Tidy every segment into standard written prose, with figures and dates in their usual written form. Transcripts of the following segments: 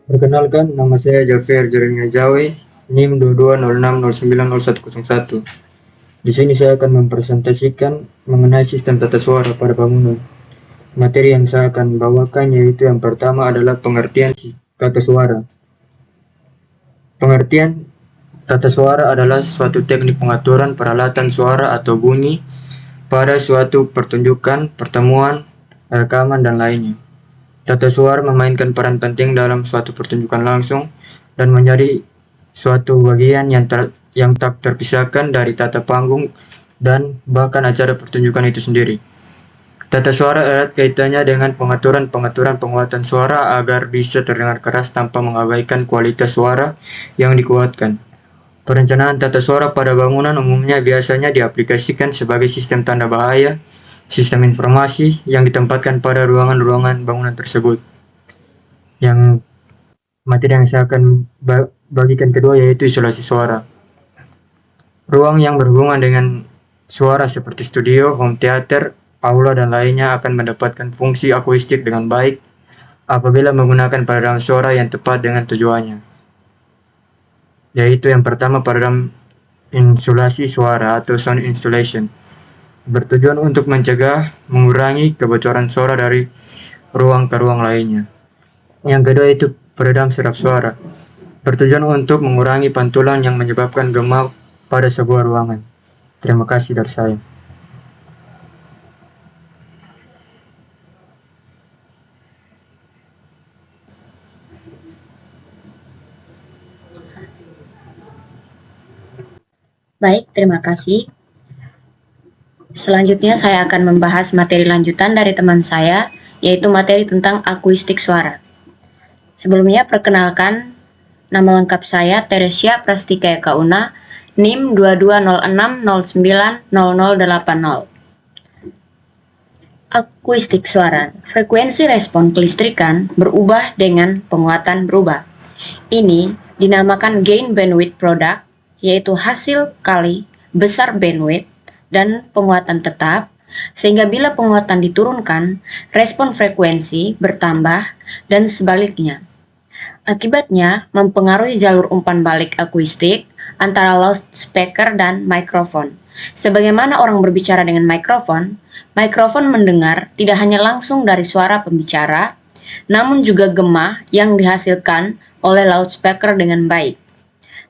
Perkenalkan, nama saya Jafer Jeremia Jawe, NIM 2206090101. Di sini saya akan mempresentasikan mengenai sistem tata suara pada bangunan. Materi yang saya akan bawakan yaitu yang pertama adalah pengertian tata suara. Pengertian tata suara adalah suatu teknik pengaturan peralatan suara atau bunyi pada suatu pertunjukan, pertemuan, rekaman, dan lainnya. Tata suara memainkan peran penting dalam suatu pertunjukan langsung dan menjadi suatu bagian yang tak terpisahkan dari tata panggung dan bahkan acara pertunjukan itu sendiri. Tata suara erat kaitannya dengan pengaturan penguatan suara agar bisa terdengar keras tanpa mengabaikan kualitas suara yang dikuatkan. Perencanaan tata suara pada bangunan umumnya biasanya diaplikasikan sebagai sistem tanda bahaya, sistem informasi yang ditempatkan pada ruangan-ruangan bangunan tersebut. Yang materi yang saya akan bagikan kedua yaitu isolasi suara. Ruang yang berhubungan dengan suara seperti studio, home theater, aula, dan lainnya akan mendapatkan fungsi akustik dengan baik apabila menggunakan peredam suara yang tepat dengan tujuannya. Yaitu yang pertama, peredam insulasi suara atau sound insulation. Bertujuan untuk mencegah, mengurangi kebocoran suara dari ruang ke ruang lainnya. Yang kedua itu peredam serap suara. Bertujuan untuk mengurangi pantulan yang menyebabkan gema pada sebuah ruangan. Terima kasih dari saya. Baik, terima kasih. Selanjutnya saya akan membahas materi lanjutan dari teman saya, yaitu materi tentang akustik suara. Sebelumnya, perkenalkan, nama lengkap saya Teresia Prastika Eka Una, NIM 2206090080. Akustik suara, frekuensi respon kelistrikan berubah dengan penguatan berubah. Ini dinamakan gain bandwidth product, yaitu hasil kali besar bandwidth dan penguatan tetap, sehingga bila penguatan diturunkan, respon frekuensi bertambah dan sebaliknya. Akibatnya, mempengaruhi jalur umpan balik akustik antara loudspeaker dan mikrofon. Sebagaimana orang berbicara dengan mikrofon mendengar tidak hanya langsung dari suara pembicara, namun juga gema yang dihasilkan oleh loudspeaker dengan baik.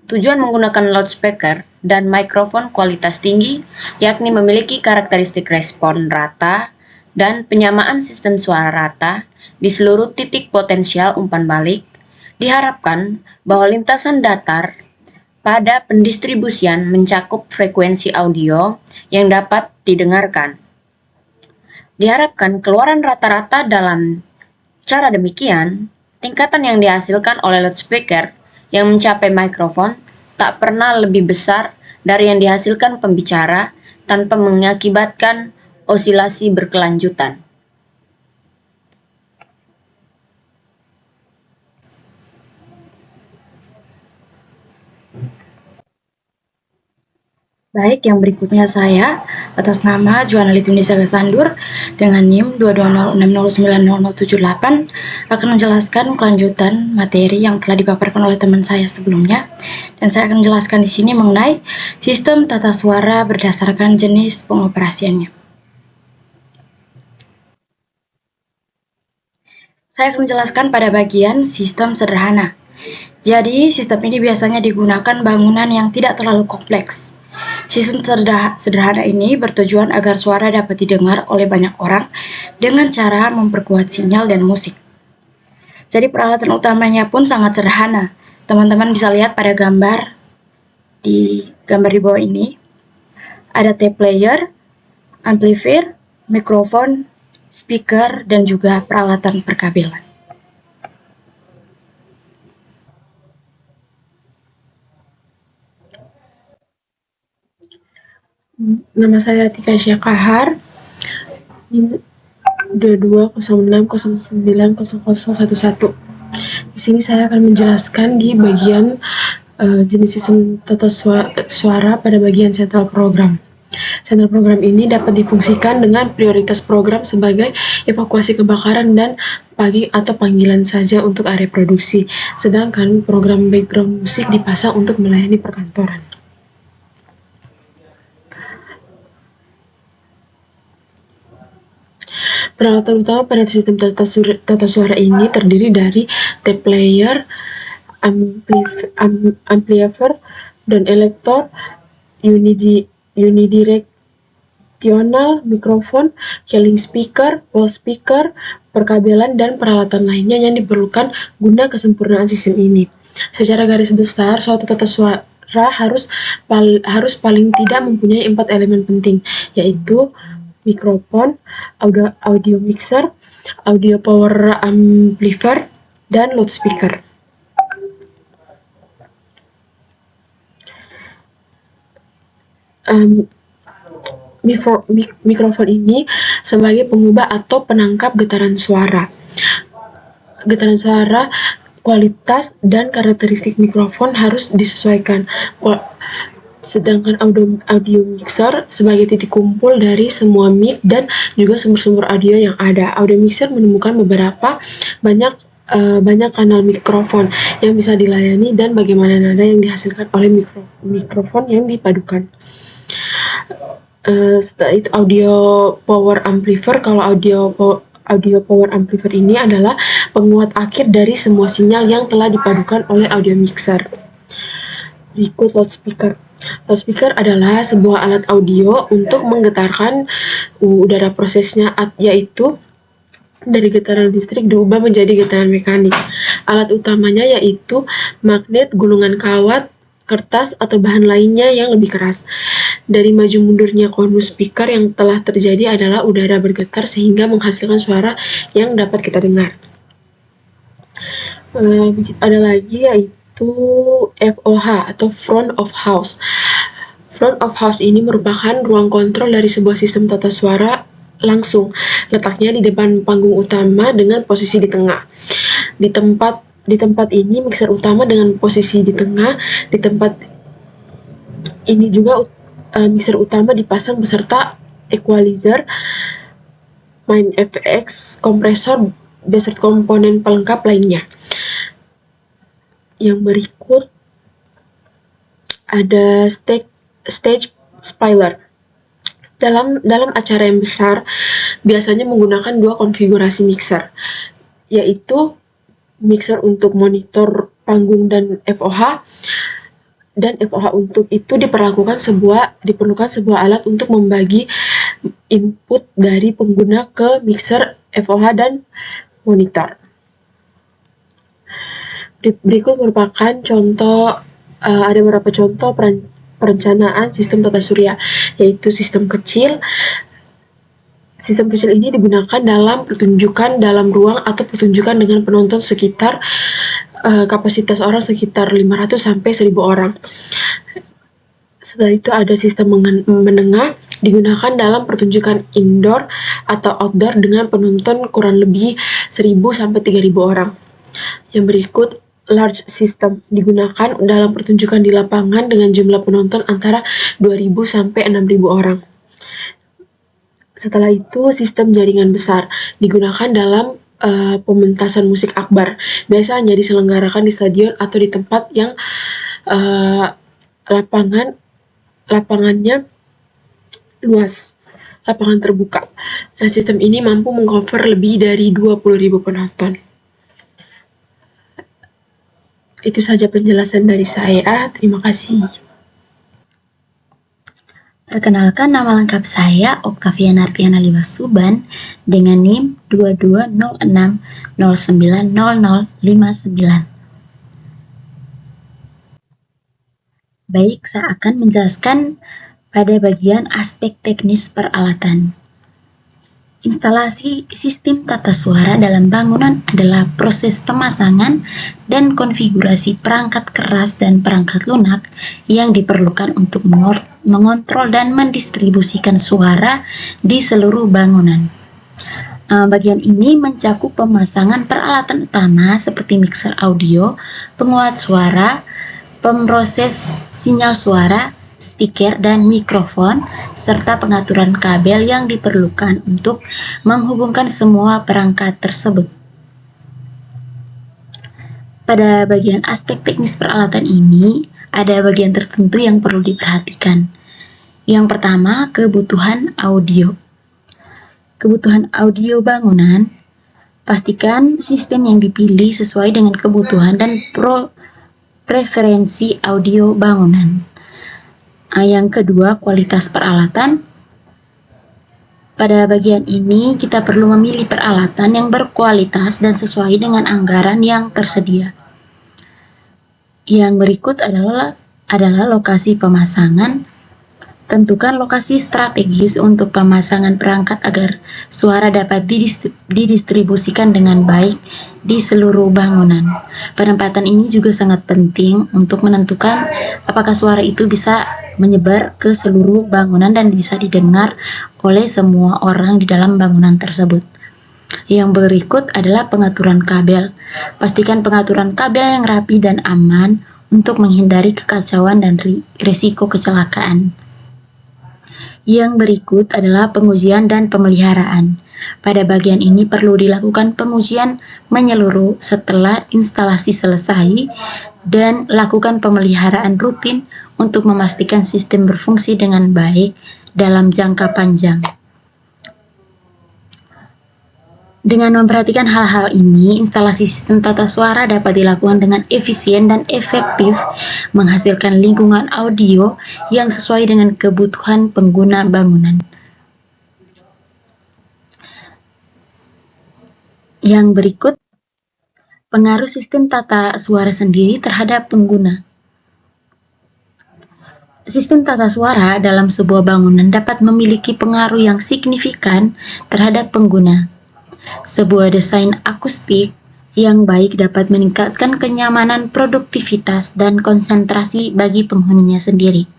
Tujuan menggunakan loudspeaker dan mikrofon kualitas tinggi, yakni memiliki karakteristik respon rata dan penyamaan sistem suara rata di seluruh titik potensial umpan balik, diharapkan bahwa lintasan datar pada pendistribusian mencakup frekuensi audio yang dapat didengarkan. Diharapkan keluaran rata-rata dalam cara demikian, tingkatan yang dihasilkan oleh loudspeaker yang mencapai mikrofon tak pernah lebih besar dari yang dihasilkan pembicara tanpa mengakibatkan osilasi berkelanjutan. Baik, yang berikutnya saya atas nama Juana Litunisa Gasandur dengan NIM 2206090078 akan menjelaskan kelanjutan materi yang telah dipaparkan oleh teman saya sebelumnya, dan saya akan menjelaskan di sini mengenai sistem tata suara berdasarkan jenis pengoperasiannya. Saya akan menjelaskan pada bagian sistem sederhana. Jadi, sistem ini biasanya digunakan bangunan yang tidak terlalu kompleks. Sistem sederhana ini bertujuan agar suara dapat didengar oleh banyak orang dengan cara memperkuat sinyal dan musik. Jadi peralatan utamanya pun sangat sederhana. Teman-teman bisa lihat pada gambar di bawah ini. Ada tape player, amplifier, mikrofon, speaker, dan juga peralatan perkabelan. Nama saya Tika Syakahar, 2206090011. Di sini saya akan menjelaskan di bagian jenis sistem tata suara pada bagian sentral program. Senter program ini dapat difungsikan dengan prioritas program sebagai evakuasi kebakaran dan panggilan saja untuk area produksi, sedangkan program background musik dipasang untuk melayani perkantoran. Peralatan utama pada sistem tata suara ini terdiri dari tape player, amplifier, dan elektor, unidirectional mikrofon, Kelling speaker, wall speaker, perkabelan, dan peralatan lainnya yang diperlukan guna kesempurnaan sistem ini. Secara garis besar, suatu tata suara harus paling tidak mempunyai 4 elemen penting, yaitu mikrofon, audio mixer, audio power amplifier, dan loudspeaker. Mikrofon ini sebagai pengubah atau penangkap getaran suara. Getaran suara, kualitas dan karakteristik mikrofon harus disesuaikan. Sedangkan audio mixer sebagai titik kumpul dari semua mic dan juga sumber-sumber audio yang ada. Audio mixer menemukan banyak kanal mikrofon yang bisa dilayani dan bagaimana nada yang dihasilkan oleh mikrofon yang dipadukan. Setelah itu audio power amplifier. Kalau audio power amplifier ini adalah penguat akhir dari semua sinyal yang telah dipadukan oleh audio mixer. Berikut loudspeaker. Loudspeaker adalah sebuah alat audio untuk menggetarkan udara. Prosesnya yaitu dari getaran listrik diubah menjadi getaran mekanik. Alat utamanya yaitu magnet, gulungan kawat, kertas, atau bahan lainnya yang lebih keras. Dari maju mundurnya konus speaker yang telah terjadi adalah udara bergetar sehingga menghasilkan suara yang dapat kita dengar. Ada lagi yaitu FOH atau front of house. Front of house ini merupakan ruang kontrol dari sebuah sistem tata suara langsung. Letaknya di depan panggung utama dengan posisi di tengah. Di tempat ini mixer utama dengan posisi di tengah. Di tempat ini juga mixer utama dipasang beserta equalizer, main FX, kompresor, beserta komponen pelengkap lainnya. Yang berikut ada stage spoiler. Dalam acara yang besar biasanya menggunakan 2 konfigurasi mixer, yaitu mixer untuk monitor panggung dan FOH. Dan FOH untuk itu diperlukan sebuah alat untuk membagi input dari pengguna ke mixer, FOH, dan monitor. Berikut merupakan ada beberapa contoh perencanaan sistem tata surya, yaitu sistem kecil. Sistem kecil ini digunakan dalam pertunjukan dalam ruang atau pertunjukan dengan penonton sekitar kapasitas orang sekitar 500 sampai 1000 orang. Setelah itu ada sistem menengah, digunakan dalam pertunjukan indoor atau outdoor dengan penonton kurang lebih 1000 sampai 3000 orang. Yang berikut large system, digunakan dalam pertunjukan di lapangan dengan jumlah penonton antara 2000 sampai 6000 orang. Setelah itu sistem jaringan besar, digunakan dalam pementasan musik akbar. Biasanya diselenggarakan di stadion atau di tempat yang lapangannya luas, lapangan terbuka. Nah, sistem ini mampu mengcover lebih dari 20.000 penonton. Itu saja penjelasan dari saya. Terima kasih. Perkenalkan, nama lengkap saya Octaviana Artiana Liwasuban dengan NIM 2206090059. Baik, saya akan menjelaskan pada bagian aspek teknis peralatan. Instalasi sistem tata suara dalam bangunan adalah proses pemasangan dan konfigurasi perangkat keras dan perangkat lunak yang diperlukan untuk mengontrol dan mendistribusikan suara di seluruh bangunan. Bagian ini mencakup pemasangan peralatan utama seperti mixer audio, penguat suara, pemroses sinyal suara, speaker, dan mikrofon, serta pengaturan kabel yang diperlukan untuk menghubungkan semua perangkat tersebut. Pada bagian aspek teknis peralatan ini, ada bagian tertentu yang perlu diperhatikan. Yang pertama, kebutuhan audio. Kebutuhan audio bangunan, pastikan sistem yang dipilih sesuai dengan kebutuhan dan preferensi audio bangunan. Yang kedua, kualitas peralatan. Pada bagian ini, kita perlu memilih peralatan yang berkualitas dan sesuai dengan anggaran yang tersedia. Yang berikut adalah lokasi pemasangan. Tentukan lokasi strategis untuk pemasangan perangkat agar suara dapat didistribusikan dengan baik di seluruh bangunan. Penempatan ini juga sangat penting untuk menentukan apakah suara itu bisa menyebar ke seluruh bangunan dan bisa didengar oleh semua orang di dalam bangunan tersebut. Yang berikut adalah pengaturan kabel. Pastikan pengaturan kabel yang rapi dan aman untuk menghindari kekacauan dan risiko kecelakaan. Yang berikut adalah pengujian dan pemeliharaan. Pada bagian ini perlu dilakukan pengujian menyeluruh setelah instalasi selesai dan lakukan pemeliharaan rutin untuk memastikan sistem berfungsi dengan baik dalam jangka panjang. Dengan memperhatikan hal-hal ini, instalasi sistem tata suara dapat dilakukan dengan efisien dan efektif, menghasilkan lingkungan audio yang sesuai dengan kebutuhan pengguna bangunan. Yang berikut, pengaruh sistem tata suara sendiri terhadap pengguna. Sistem tata suara dalam sebuah bangunan dapat memiliki pengaruh yang signifikan terhadap pengguna. Sebuah desain akustik yang baik dapat meningkatkan kenyamanan, produktivitas, dan konsentrasi bagi penghuninya sendiri.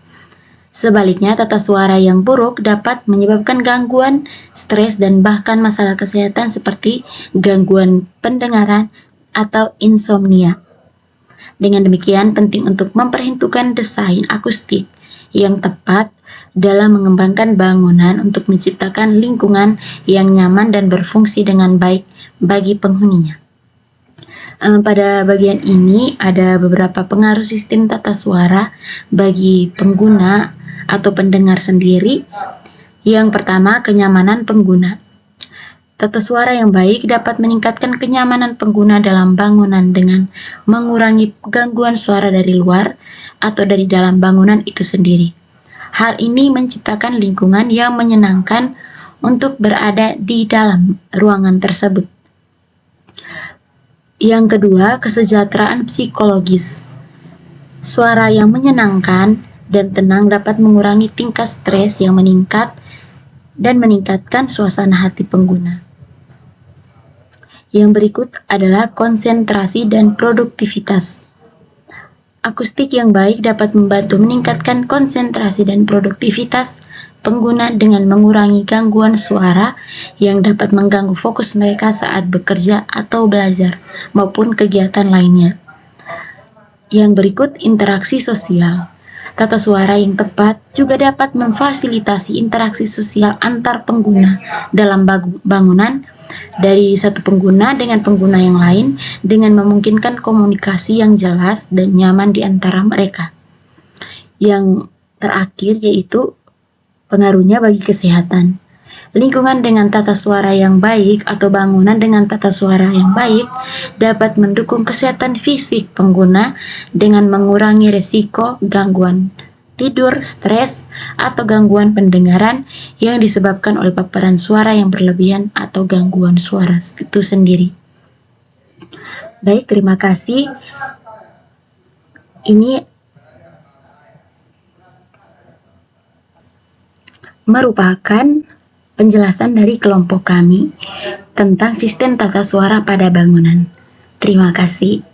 Sebaliknya, tata suara yang buruk dapat menyebabkan gangguan, stres, dan bahkan masalah kesehatan seperti gangguan pendengaran atau insomnia. Dengan demikian, penting untuk memperhitungkan desain akustik yang tepat dalam mengembangkan bangunan untuk menciptakan lingkungan yang nyaman dan berfungsi dengan baik bagi penghuninya. Pada bagian ini ada beberapa pengaruh sistem tata suara bagi pengguna atau pendengar sendiri. Yang pertama, kenyamanan pengguna. Tata suara yang baik dapat meningkatkan kenyamanan pengguna dalam bangunan dengan mengurangi gangguan suara dari luar atau dari dalam bangunan itu sendiri. Hal ini menciptakan lingkungan yang menyenangkan untuk berada di dalam ruangan tersebut. Yang kedua, kesejahteraan psikologis. Suara yang menyenangkan dan tenang dapat mengurangi tingkat stres yang meningkat dan meningkatkan suasana hati pengguna. Yang berikut adalah konsentrasi dan produktivitas. Akustik yang baik dapat membantu meningkatkan konsentrasi dan produktivitas pengguna dengan mengurangi gangguan suara yang dapat mengganggu fokus mereka saat bekerja atau belajar maupun kegiatan lainnya. Yang berikut, interaksi sosial. Tata suara yang tepat juga dapat memfasilitasi interaksi sosial antar pengguna dalam bangunan, dari satu pengguna dengan pengguna yang lain dengan memungkinkan komunikasi yang jelas dan nyaman di antara mereka. Yang terakhir yaitu pengaruhnya bagi kesehatan. Lingkungan dengan tata suara yang baik atau bangunan dengan tata suara yang baik dapat mendukung kesehatan fisik pengguna dengan mengurangi risiko gangguan tidur, stres, atau gangguan pendengaran yang disebabkan oleh paparan suara yang berlebihan atau gangguan suara itu sendiri. Baik, terima kasih. Ini merupakan penjelasan dari kelompok kami tentang sistem tata suara pada bangunan. Terima kasih.